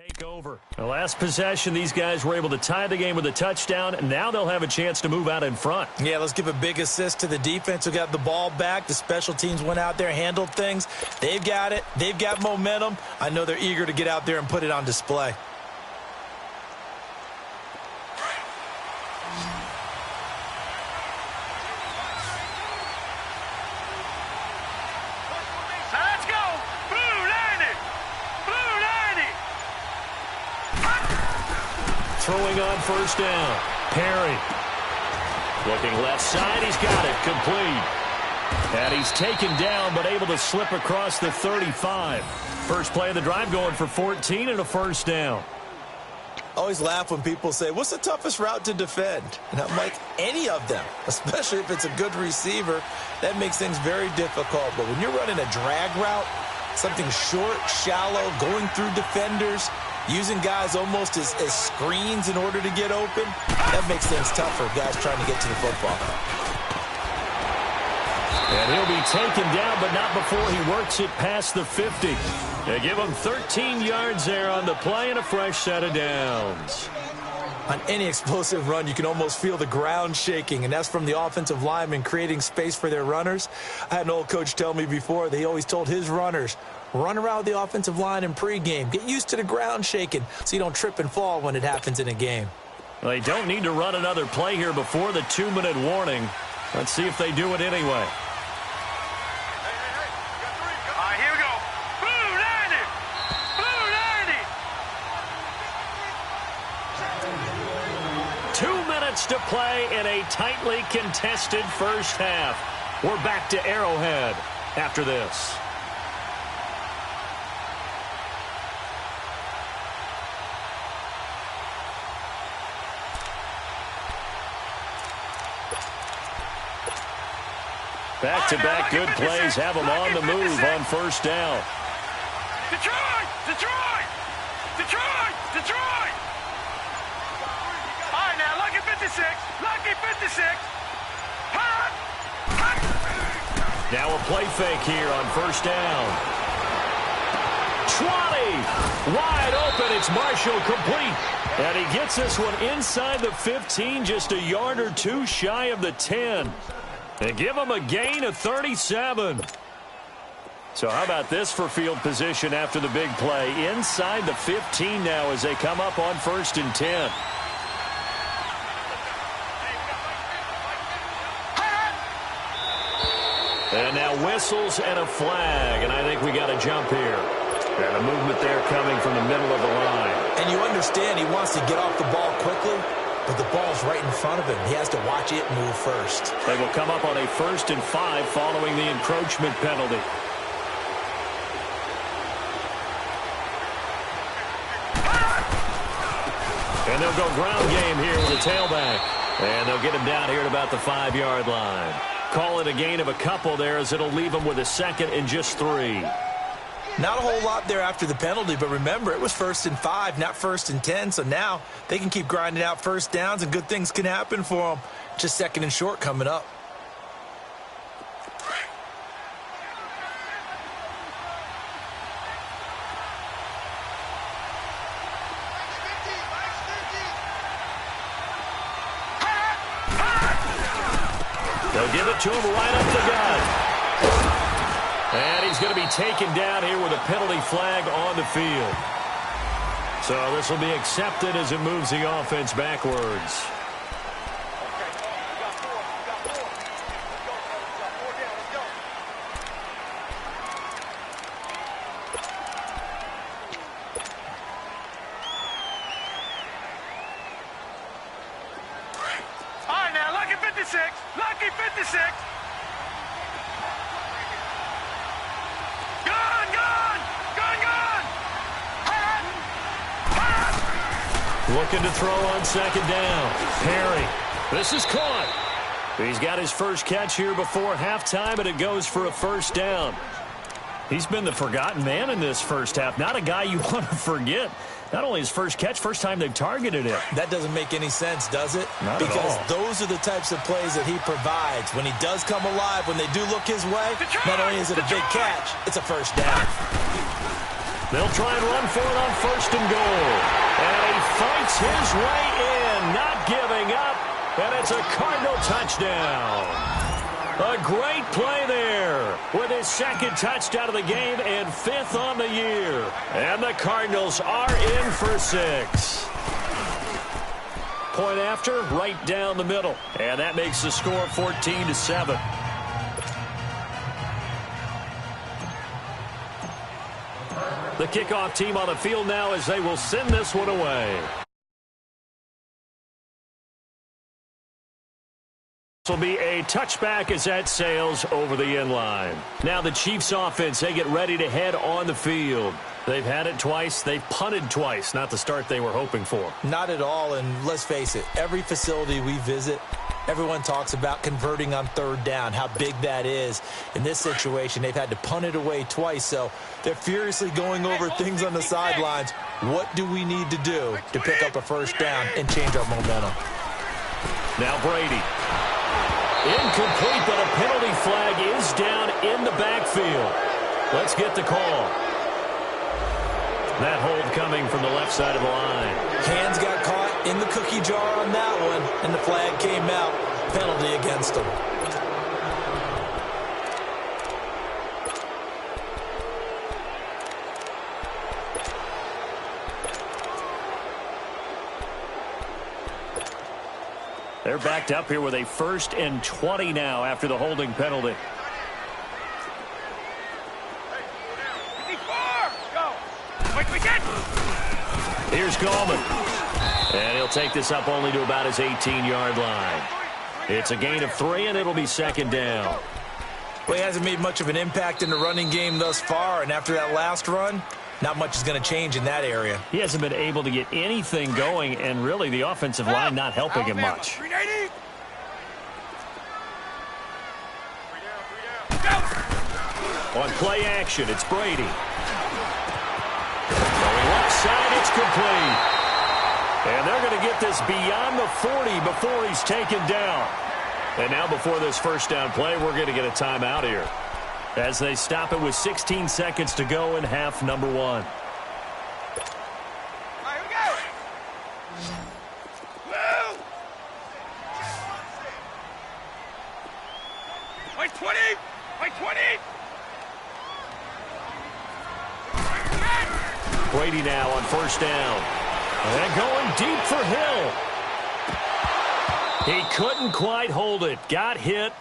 Take over. The last possession, these guys were able to tie the game with a touchdown, and now they'll have a chance to move out in front. Yeah, let's give a big assist to the defense who got the ball back. The special teams went out there, handled things. They've got it. They've got momentum. I know they're eager to get out there and put it on display. Throwing on first down. Perry. Looking left side. He's got it. Complete. And he's taken down, but able to slip across the 35. First play of the drive going for 14 and a first down. Always laugh when people say, what's the toughest route to defend? And I'm like, any of them, especially if it's a good receiver. That makes things very difficult. But when you're running a drag route, something short, shallow, going through defenders, using guys almost as screens in order to get open, that makes things tough for guys trying to get to the football. And he'll be taken down, but not before he works it past the 50. They give him 13 yards there on the play and a fresh set of downs. On any explosive run, you can almost feel the ground shaking, and that's from the offensive linemen creating space for their runners. I had an old coach tell me before, they always told his runners, run around the offensive line in pregame. Get used to the ground shaking so you don't trip and fall when it happens in a game. Well, they don't need to run another play here before the 2-minute warning. Let's see if they do it anyway. All right, here we go. Blue 90! Blue 90! 2 minutes to play in a tightly contested first half. We're back to Arrowhead after this. Back-to-back good plays have them on the move on first down. Detroit! Detroit! Detroit! Detroit! All right, now, lucky 56. Lucky 56. Hot! Now a play fake here on first down. 20! Wide open. It's Marshall complete. And he gets this one inside the 15, just a yard or two shy of the 10. They give him a gain of 37. So how about this for field position after the big play? Inside the 15 now as they come up on 1st and 10. And now whistles and a flag, and I think we got a jump here. And a movement there coming from the middle of the line. And you understand he wants to get off the ball quickly, but the ball's right in front of him. He has to watch it move first. They will come up on a 1st and 5 following the encroachment penalty. And they'll go ground game here with a tailback. And they'll get him down here at about the 5-yard line. Call it a gain of a couple there as it'll leave him with a 2nd and just 3. Not a whole lot there after the penalty, but remember, it was 1st and 5, not 1st and 10, so now they can keep grinding out first downs and good things can happen for them. Just 2nd and short coming up. They'll give it to him right up the gut. And he's going to be taken down here with a penalty flag on the field. So this will be accepted as it moves the offense backwards. All right, now, lucky 56. Lucky 56. Looking to throw on 2nd down. Perry. This is caught. He's got his first catch here before halftime, and it goes for a first down. He's been the forgotten man in this first half. Not a guy you want to forget. Not only his first catch, first time they've targeted him. That doesn't make any sense, does it? Not because at all. Those are the types of plays that he provides. When he does come alive, when they do look his way, not only is it a big catch, it's a first down. They'll try and run for it on first and goal. And he fights his way in, not giving up. And it's a Cardinal touchdown. A great play there with his second touchdown of the game and 5th on the year. And the Cardinals are in for 6. Point after, right down the middle. And that makes the score 14-7. The kickoff team on the field now as they will send this one away. This will be a touchback as that sails over the end line. Now the Chiefs offense, they get ready to head on the field. They've had it twice. They've punted twice. Not the start they were hoping for. Not at all, and let's face it, every facility we visit, everyone talks about converting on third down, how big that is. In this situation, they've had to punt it away twice, so they're furiously going over things on the sidelines. What do we need to do to pick up a first down and change our momentum? Now Brady. Incomplete, but a penalty flag is down in the backfield. Let's get the call. That hold coming from the left side of the line. Hands got caught in the cookie jar on that one, and the flag came out. Penalty against him. They're backed up here with a 1st and 20 now after the holding penalty. Here's Gallman. And he'll take this up only to about his 18-yard line. It's a gain of 3, and it'll be 2nd down. Well, he hasn't made much of an impact in the running game thus far, and after that last run, not much is going to change in that area. He hasn't been able to get anything going, and really the offensive line not helping him much. On play action, it's Brady. Going left side, it's complete. And they're going to get this beyond the 40 before he's taken down. And now before this first down play, we're going to get a timeout here, as they stop it with 16 seconds to go in half number 1. All right, here we go. Woo! Wait, 20! Wait, 20! Brady now on first down. And going deep for Hill. He couldn't quite hold it. Got hit.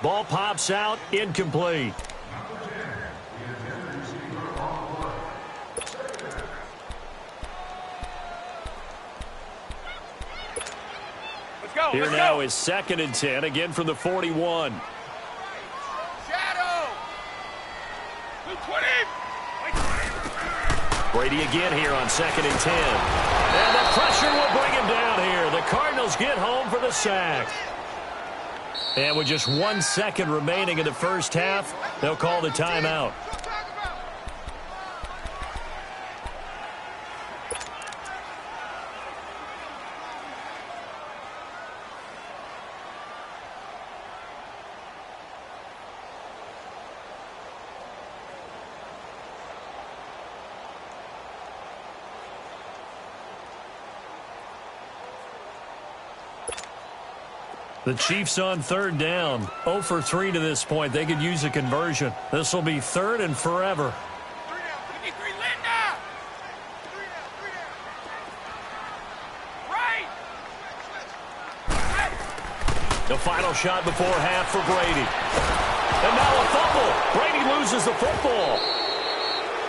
Ball pops out. Incomplete. Let's go. Here let's now go. is 2nd and 10, again from the 41. Shadow. 20. Brady again here on 2nd and 10. And the pressure will bring him down here. The Cardinals get home for the sack. And with just 1 second remaining in the first half, they'll call the timeout. The Chiefs on 3rd down. 0 for 3 to this point. They could use a conversion. This will be 3rd and forever. The final shot before half for Brady. And now a fumble. Brady loses the football.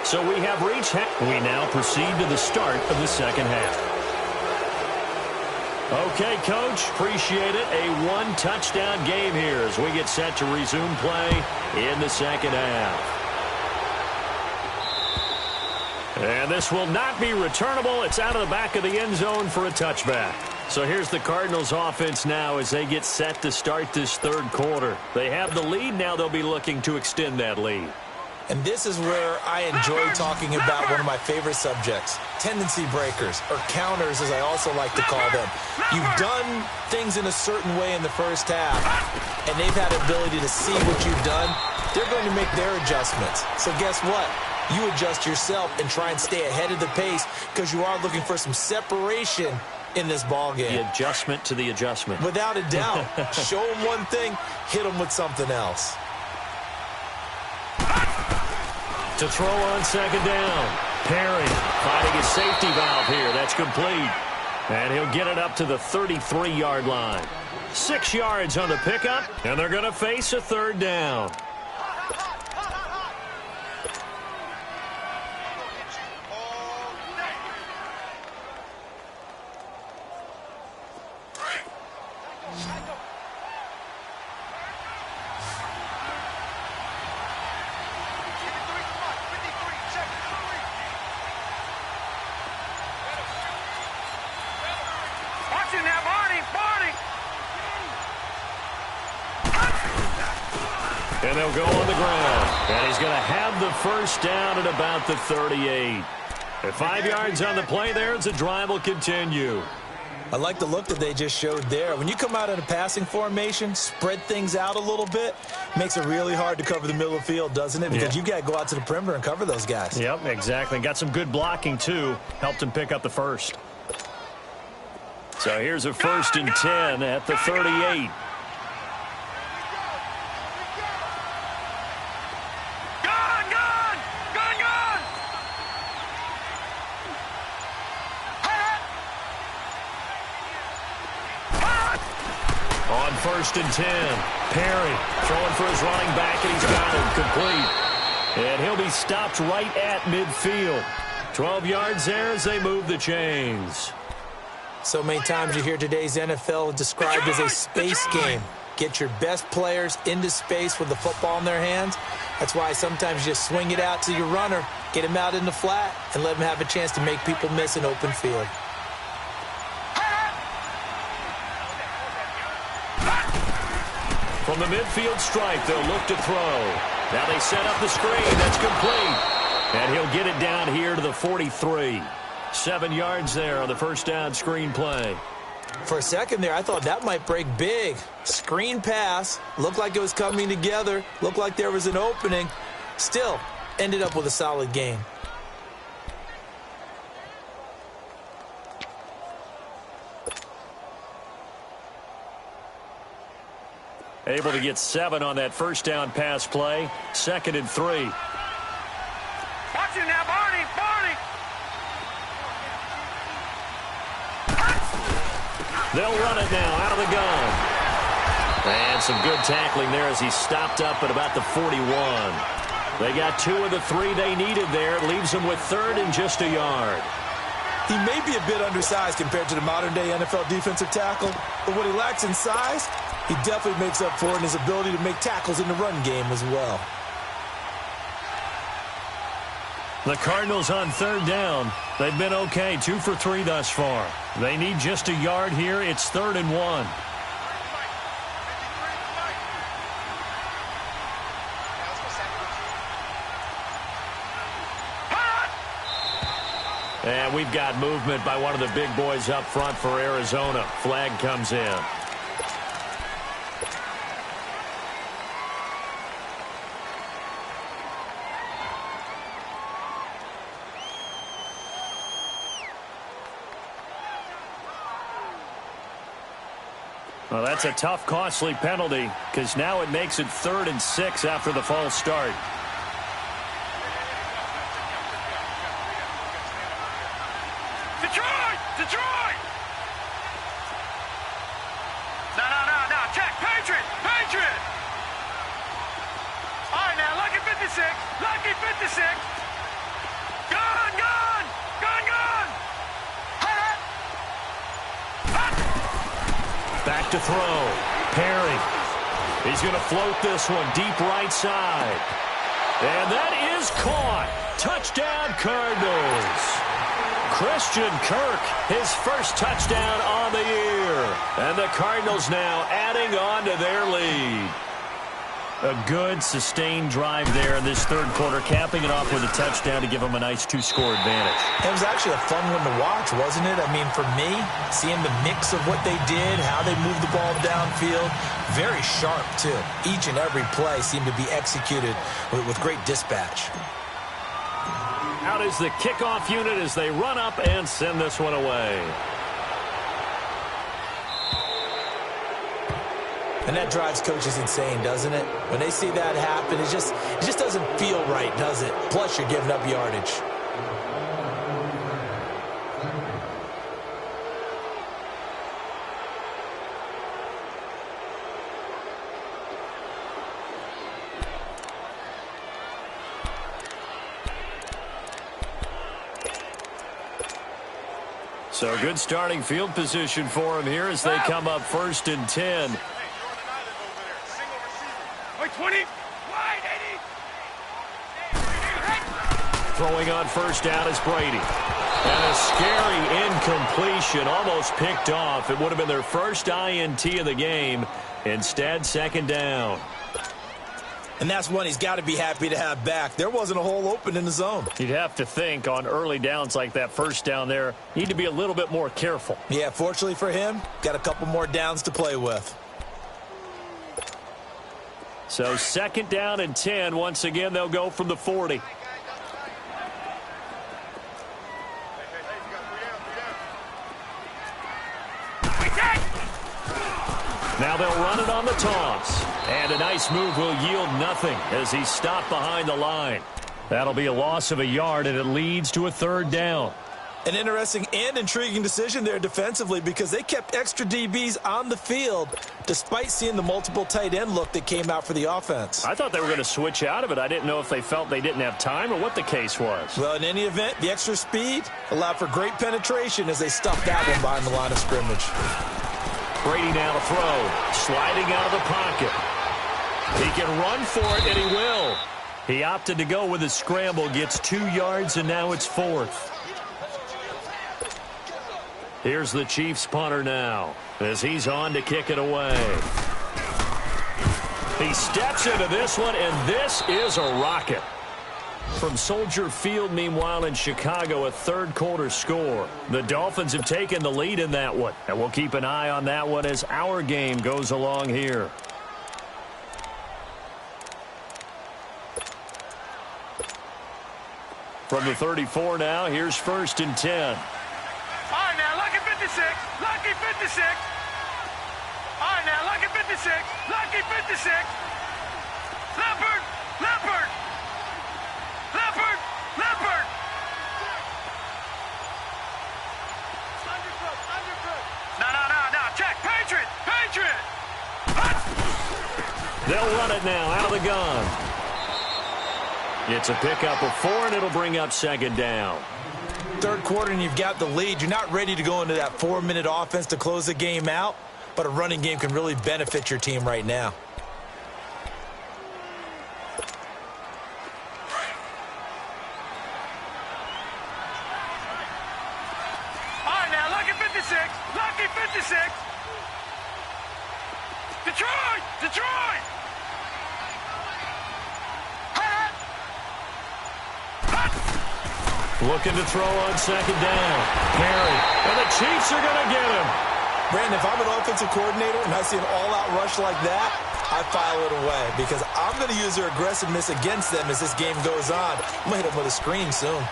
So we have reached half. We now proceed to the start of the second half. Okay, Coach, appreciate it. A 1-touchdown game here as we get set to resume play in the second half. And this will not be returnable. It's out of the back of the end zone for a touchback. So here's the Cardinals offense now as they get set to start this third quarter. They have the lead. Now they'll be looking to extend that lead. And this is where I enjoy talking about one of my favorite subjects, tendency breakers, or counters as I also like to call them. You've done things in a certain way in the first half, and they've had the ability to see what you've done. They're going to make their adjustments. So guess what? you adjust yourself and try and stay ahead of the pace because you are looking for some separation in this ball game. The adjustment to the adjustment. Without a doubt. Show them one thing, hit them with something else. To throw on second down. Perry finding his safety valve here. That's complete. And he'll get it up to the 33-yard line. 6 yards on the pickup, and they're going to face a third down. And they'll go on the ground. And he's going to have the first down at about the 38. At 5 yards on the play there, the drive will continue. I like the look that they just showed there. When you come out in a passing formation, spread things out a little bit, makes it really hard to cover the middle of the field, doesn't it? Because you've got to go out to the perimeter and cover those guys. Yep, exactly. Got some good blocking, too. Helped him pick up the first. So here's a 1st and 10 at the 38. On 1st and 10, Perry throwing for his running back, and he's got him complete. And he'll be stopped right at midfield. 12 yards there as they move the chains. So many times you hear today's NFL described as a space game. Get your best players into space with the football in their hands. That's why sometimes you just swing it out to your runner, get him out in the flat, and let him have a chance to make people miss an open field. From the midfield stripe, they'll look to throw. Now they set up the screen. That's complete. And he'll get it down here to the 43. 7 yards there on the first down screen play. For a second there, I thought that might break big. Screen pass. Looked like it was coming together. Looked like there was an opening. Still, ended up with a solid game. Able to get 7 on that first down pass play. 2nd and 3. Watch it now, Barney! Barney! They'll run it now out of the gun. And some good tackling there as he stopped up at about the 41. They got 2 of the 3 they needed there. It leaves them with 3rd and just a yard. He may be a bit undersized compared to the modern-day NFL defensive tackle, but what he lacks in size, he definitely makes up for it in his ability to make tackles in the run game as well. The Cardinals on 3rd down. They've been okay, 2 for 3 thus far. They need just a yard here. It's 3rd and 1. And we've got movement by one of the big boys up front for Arizona. Flag comes in. Well, that's a tough, costly penalty because now it makes it 3rd and 6 after the false start. Detroit! Detroit! No, check! Patriot! Patriot! All right, now, lucky 56! Lucky 56! Gun! Gun! Gun! Gun! Back to throw. Perry. He's going to float this one deep right side. And that is caught. Touchdown, Cardinals. Christian Kirk, his first touchdown on the year. And the Cardinals now adding on to their lead. A good, sustained drive there in this 3rd quarter, capping it off with a touchdown to give them a nice 2-score advantage. It was actually a fun one to watch, wasn't it? I mean, for me, seeing the mix of what they did, how they moved the ball downfield, very sharp, too. Each and every play seemed to be executed with great dispatch. Out is the kickoff unit as they run up and send this one away. And that drives coaches insane, doesn't it? When they see that happen, it just doesn't feel right, does it? Plus, you're giving up yardage. So good starting field position for him here as they come up 1st and 10. 20. Wide, 80. Throwing on 1st down is Brady. And a scary incompletion, almost picked off. It would have been their first INT of the game. Instead, 2nd down. And that's one he's got to be happy to have back. There wasn't a hole open in the zone. You'd have to think on early downs like that 1st down there, need to be a little bit more careful. Yeah, fortunately for him, got a couple more downs to play with. So 2nd down and 10. Once again, they'll go from the 40. Now they'll run it on the toss. And a nice move will yield nothing as he's stopped behind the line. That'll be a loss of a yard, and it leads to a 3rd down. An interesting and intriguing decision there defensively because they kept extra DBs on the field despite seeing the multiple tight end look that came out for the offense. I thought they were going to switch out of it. I didn't know if they felt they didn't have time or what the case was. Well, in any event, the extra speed allowed for great penetration as they stuffed that one behind the line of scrimmage. Brady now to throw, sliding out of the pocket. He can run for it, and he will. He opted to go with a scramble, gets 2 yards, and now it's 4th. Here's the Chiefs punter now as he's on to kick it away. He steps into this one, and this is a rocket. From Soldier Field, meanwhile, in Chicago, a 3rd quarter score. The Dolphins have taken the lead in that one, and we'll keep an eye on that one as our game goes along here. From the 34 now, here's 1st and 10. All right, now, lucky 56. Lucky 56. All right, now, lucky 56. Lucky 56. Leopard. Leopard. Leopard. Leopard. No. Check. Patriot. Patriot. They'll run it now out of the gun. It's a pickup of 4, and it'll bring up 2nd down. 3rd quarter, and you've got the lead. You're not ready to go into that 4-minute offense to close the game out, but a running game can really benefit your team right now. All right, now, lucky 56. Lucky 56. Detroit. Detroit. Looking to throw on 2nd down. Perry. And the Chiefs are going to get him. Brandon, if I'm an offensive coordinator and I see an all-out rush like that, I file it away because I'm going to use their aggressiveness against them as this game goes on. I'm going to hit them with a screen soon.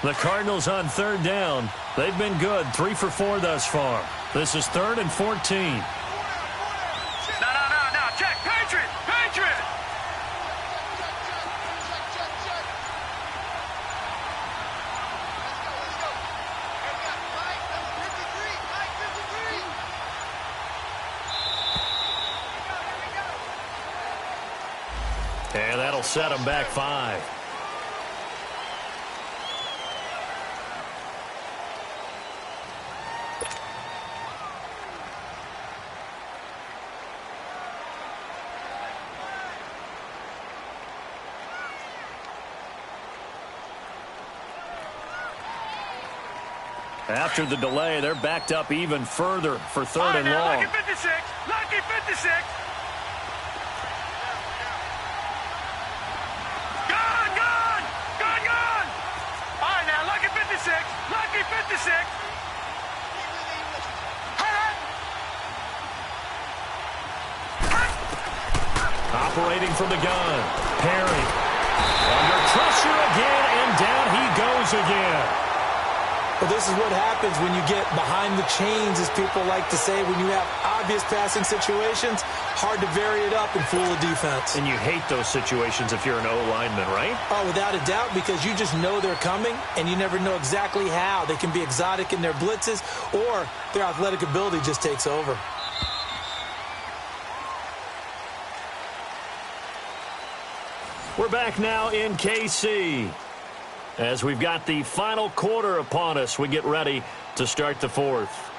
The Cardinals on 3rd down. They've been good, 3 for 4 thus far. This is 3rd and 14. No. Check. Patriot. Patriot. And that'll set them back 5. After the delay, they're backed up even further for 3rd and long. Lucky 56. Lucky 56. Gone. All right, now, lucky 56. receiving from the gun. Perry. Under pressure again, and down he goes again. Well, this is what happens when you get behind the chains, as people like to say. When you have obvious passing situations, hard to vary it up and fool a defense. And you hate those situations if you're an O-lineman, right? Oh, without a doubt, because you just know they're coming, and you never know exactly how. They can be exotic in their blitzes, or their athletic ability just takes over. We're back now in KC. As we've got the final quarter upon us, we get ready to start the fourth.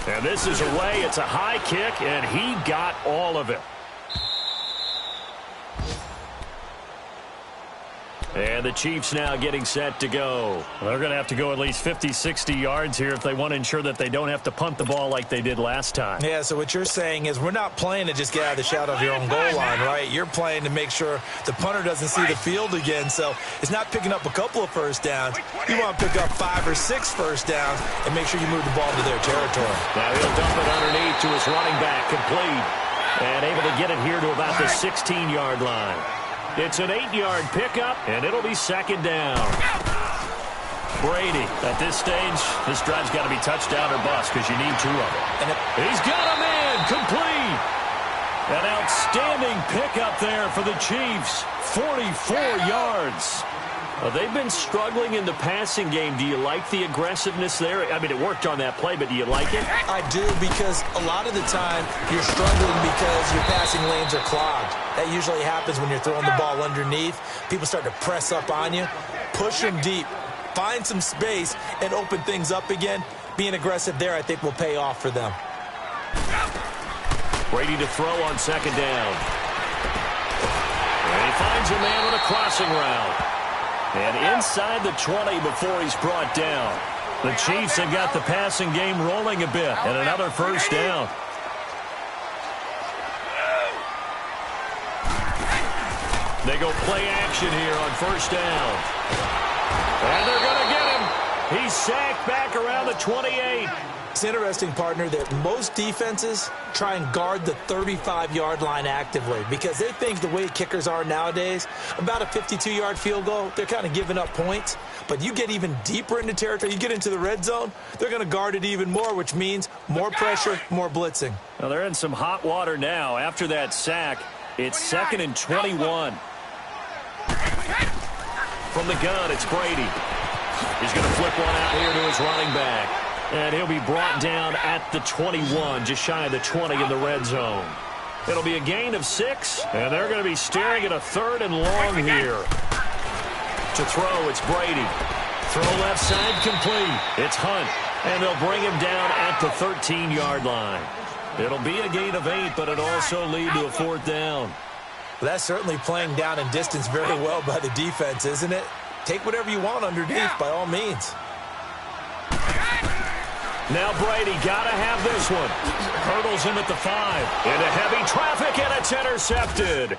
And this is away. It's a high kick, and he got all of it. And the Chiefs now getting set to go. Well, they're going to have to go at least 50, 60 yards here if they want to ensure that they don't have to punt the ball like they did last time. Yeah, so what you're saying is we're not playing to just get out of the shadow of your own goal line, right? You're playing to make sure the punter doesn't see the field again. So it's not picking up a couple of first downs. You want to pick up 5 or 6 first downs and make sure you move the ball to their territory. Now he'll dump it underneath to his running back, complete. And able to get it here to about the 16-yard line. It's an 8-yard pickup, and it'll be second down. Brady, at this stage, this drive's got to be touchdown or bust because you need 2 of them. He's got him in, complete. An outstanding pickup there for the Chiefs, 44 yards. Well, they've been struggling in the passing game. Do you like the aggressiveness there? I mean, it worked on that play, but do you like it? I do, because a lot of the time you're struggling because your passing lanes are clogged. That usually happens when you're throwing the ball underneath. People start to press up on you. Push them deep. Find some space and open things up again. Being aggressive there, I think, will pay off for them. Brady to throw on second down. And he finds a man with a crossing route. And inside the 20 before he's brought down. The Chiefs have got the passing game rolling a bit. And another first down. They go play action here on first down. And they're going to get him. He's sacked back around the 28. It's interesting, partner, that most defenses try and guard the 35-yard line actively because they think the way kickers are nowadays, about a 52-yard field goal, they're kind of giving up points. But you get even deeper into territory, you get into the red zone, they're going to guard it even more, which means more pressure, more blitzing. Well, they're in some hot water now. After that sack, it's 2nd and 21. From the gun, it's Brady. He's going to flip one out here to his running back. And he'll be brought down at the 21, just shy of the 20 in the red zone. It'll be a gain of 6, and they're going to be staring at a 3rd and long here. To throw, it's Brady. Throw left side, complete. It's Hunt, and they'll bring him down at the 13-yard line. It'll be a gain of 8, but it'll also lead to a 4th down. Well, that's certainly playing down in distance very well by the defense, isn't it? Take whatever you want underneath, by all means. Now Brady got to have this one. Hurdles him at the 5. Into heavy traffic, and it's intercepted.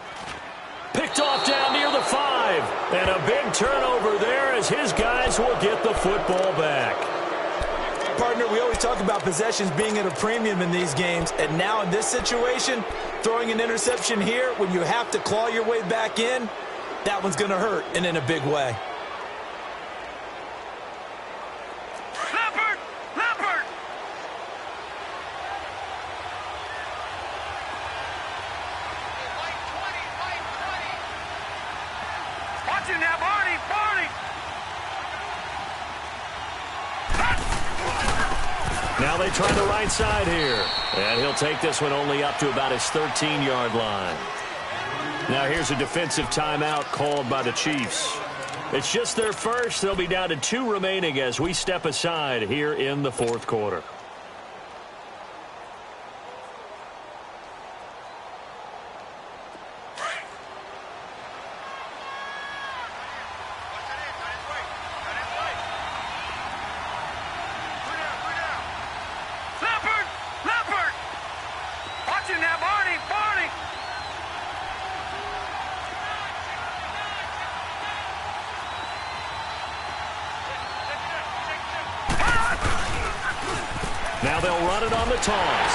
Picked off down near the 5. And a big turnover there as his guys will get the football back. Partner, we always talk about possessions being at a premium in these games. And now in this situation, throwing an interception here when you have to claw your way back in, that one's going to hurt, and in a big way. Now they try the right side here. And he'll take this one only up to about his 13-yard line. Now here's a defensive timeout called by the Chiefs. It's just their first. They'll be down to 2 remaining as we step aside here in the 4th quarter. Now they'll run it on the toss.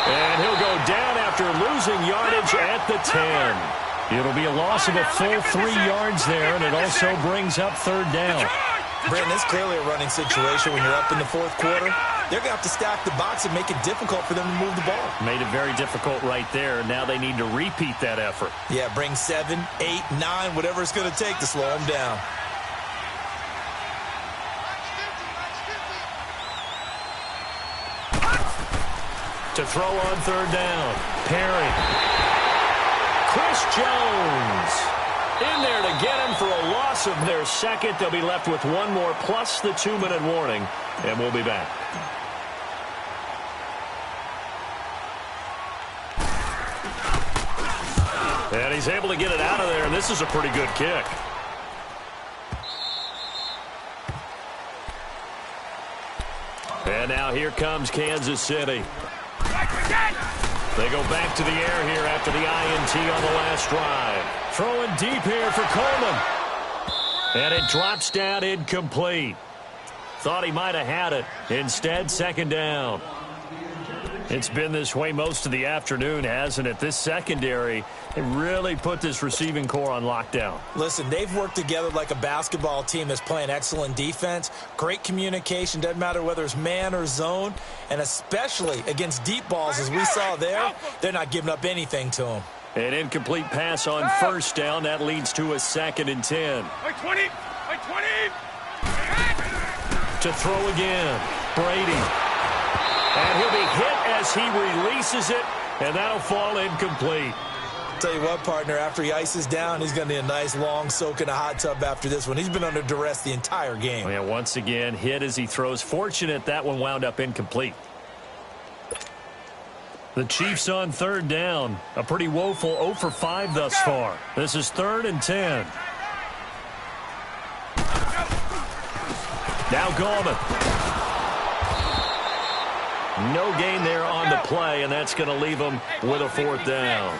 And he'll go down after losing yardage at the 10. It'll be a loss of a full 3 yards there, and it also brings up third down. Brandon, it's clearly a running situation when you're up in the fourth quarter. They're going to have to stack the box and make it difficult for them to move the ball. Made it very difficult right there. Now they need to repeat that effort. Yeah, bring 7, 8, 9, whatever it's going to take to slow them down. To throw on third down. Perry. Chris Jones in there to get him for a loss of their second. They'll be left with one more plus the 2-minute warning, and we'll be back. And he's able to get it out of there, and this is a pretty good kick. And now here comes Kansas City. They go back to the air here after the INT on the last drive. Throwing deep here for Coleman. And it drops down incomplete. Thought he might have had it. Instead, second down. It's been this way most of the afternoon, hasn't it? This secondary, it really put this receiving core on lockdown. Listen, they've worked together like a basketball team that's playing excellent defense. Great communication, doesn't matter whether it's man or zone. And especially against deep balls, as we saw there, they're not giving up anything to them. An incomplete pass on first down. That leads to a 2nd and 10. Like 20. Like 20. To throw again. Brady. And he'll be hit as he releases it, and that'll fall incomplete. Tell you what, partner, after he ices down, he's going to need a nice long soak in a hot tub after this one. He's been under duress the entire game. Yeah, once again, hit as he throws. Fortunate that one wound up incomplete. The Chiefs on third down. A pretty woeful 0 for 5 thus far. This is 3rd and 10. Now Gallman. No gain there on the play, and that's going to leave them with a 4th down.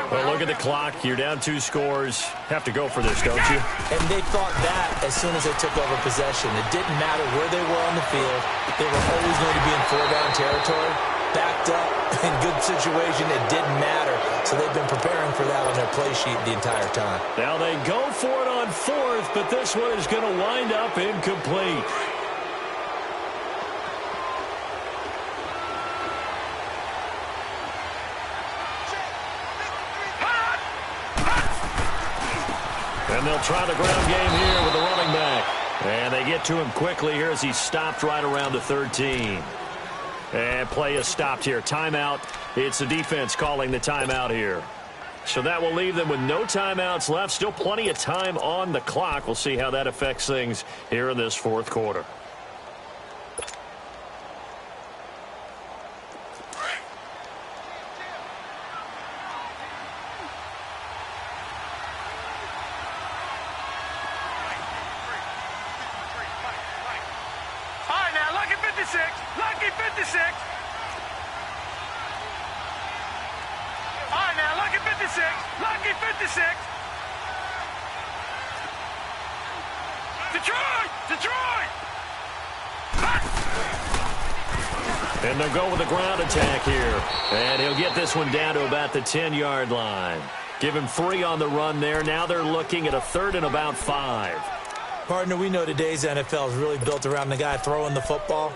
Well, look at the clock. You're down 2 scores. Have to go for this, don't you? And they thought that as soon as they took over possession. It didn't matter where they were on the field. They were always going to be in 4-down territory. Backed up, in good situation, it didn't matter. So they've been preparing for that on their play sheet the entire time. Now they go for it on 4th, but this one is going to wind up incomplete. And they'll try the ground game here with the running back. And they get to him quickly here as he stopped right around the 13. And play is stopped here. Timeout. It's the defense calling the timeout here. So that will leave them with no timeouts left. Still plenty of time on the clock. We'll see how that affects things here in this 4th quarter. Lucky 56. All right, now, lucky 56. Lucky 56. Detroit! Detroit! And they'll go with a ground attack here. And he'll get this one down to about the 10-yard line. Give him 3 on the run there. Now they're looking at a 3rd and about 5. Partner, we know today's NFL is really built around the guy throwing the football.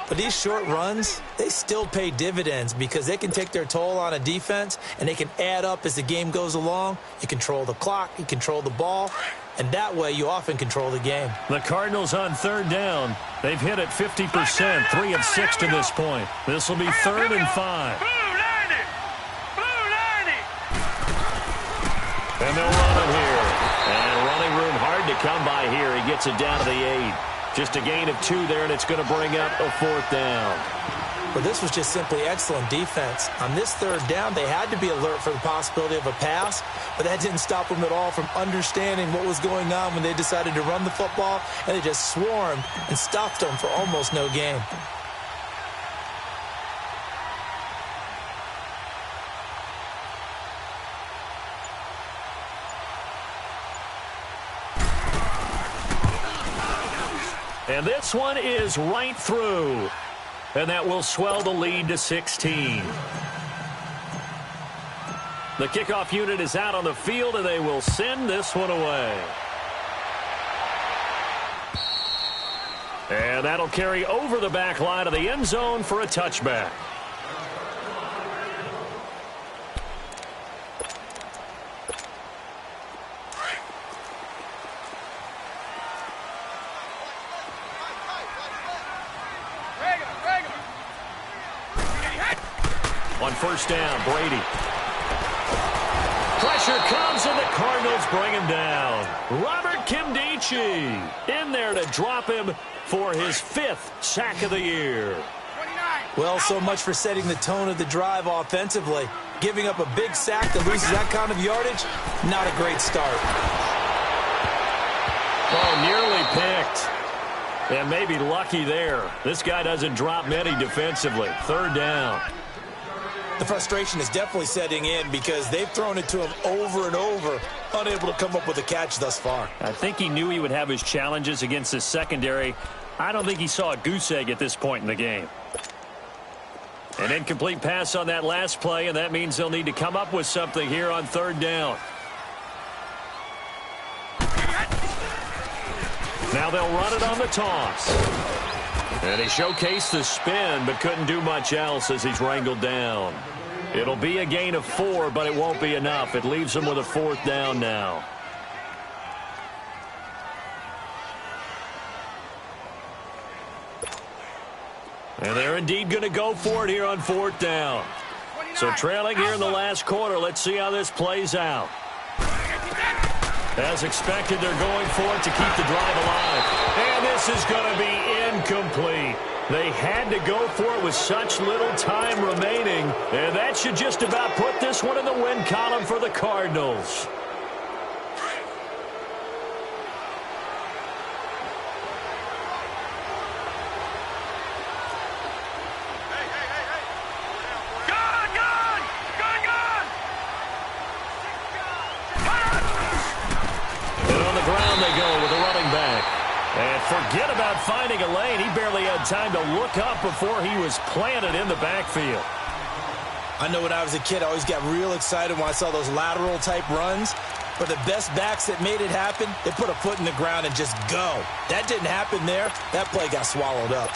But these short runs, they still pay dividends because they can take their toll on a defense and they can add up as the game goes along. You control the clock, you control the ball, and that way you often control the game. The Cardinals on 3rd down. They've hit it 50%, 3 of 6 to this point. This will be 3rd and 5. And they'll run it here. And running room hard to come by here. He gets it down to the 8. Just a gain of 2 there, and it's going to bring up a 4th down. Well, this was just simply excellent defense. On this 3rd down, they had to be alert for the possibility of a pass, but that didn't stop them at all from understanding what was going on when they decided to run the football, and they just swarmed and stopped them for almost no gain. And this one is right through. And that will swell the lead to 16. The kickoff unit is out on the field, and they will send this one away. And that'll carry over the back line of the end zone for a touchback. On first down, Brady. Pressure comes, and the Cardinals bring him down. Robert Kimdichie in there to drop him for his 5th sack of the year. Well, so much for setting the tone of the drive offensively. Giving up a big sack that loses that kind of yardage, not a great start. Oh, nearly picked. And maybe lucky there. This guy doesn't drop many defensively. Third down. The frustration is definitely setting in because they've thrown it to him over and over, unable to come up with a catch thus far. I think he knew he would have his challenges against his secondary. I don't think he saw a goose egg at this point in the game. An incomplete pass on that last play, and that means they'll need to come up with something here on third down. Now they'll run it on the toss. And he showcased the spin, but couldn't do much else as he's wrangled down. It'll be a gain of 4, but it won't be enough. It leaves him with a 4th down now. And they're indeed going to go for it here on 4th down. So trailing here in the last quarter, let's see how this plays out. As expected, they're going for it to keep the drive alive. And this is going to be incomplete. They had to go for it with such little time remaining. And that should just about put this one in the win column for the Cardinals. Forget about finding a lane. He barely had time to look up before he was planted in the backfield. I know when I was a kid, I always got real excited when I saw those lateral type runs. But the best backs that made it happen, they put a foot in the ground and just go. That didn't happen there. That play got swallowed up.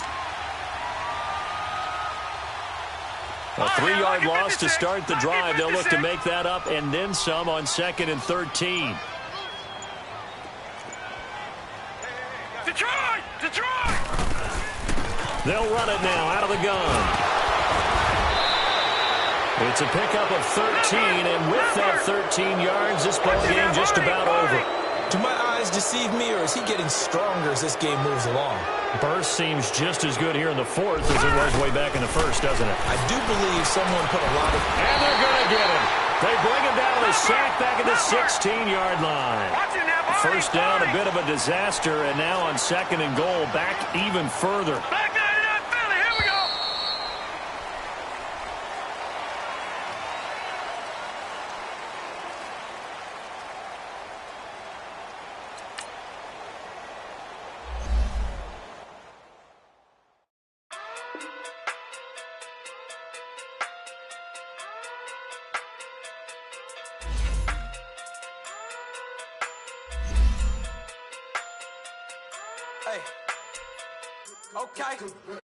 A 3-yard loss to start the drive. They'll look to make that up and then some on 2nd and 13. Detroit! They'll run it now out of the gun. It's a pickup of 13, and with that 13 yards, this ball game just about over. Do my eyes deceive me, or is he getting stronger as this game moves along? Burst seems just as good here in the 4th as it was way back in the 1st, doesn't it? I do believe someone put a lot of... And they're going to get him. They bring him down with a sack back at the 16-yard line. First down, a bit of a disaster, and now on 2nd and goal, back even further. Back there to that Philly. Here we go. Hey. Okay.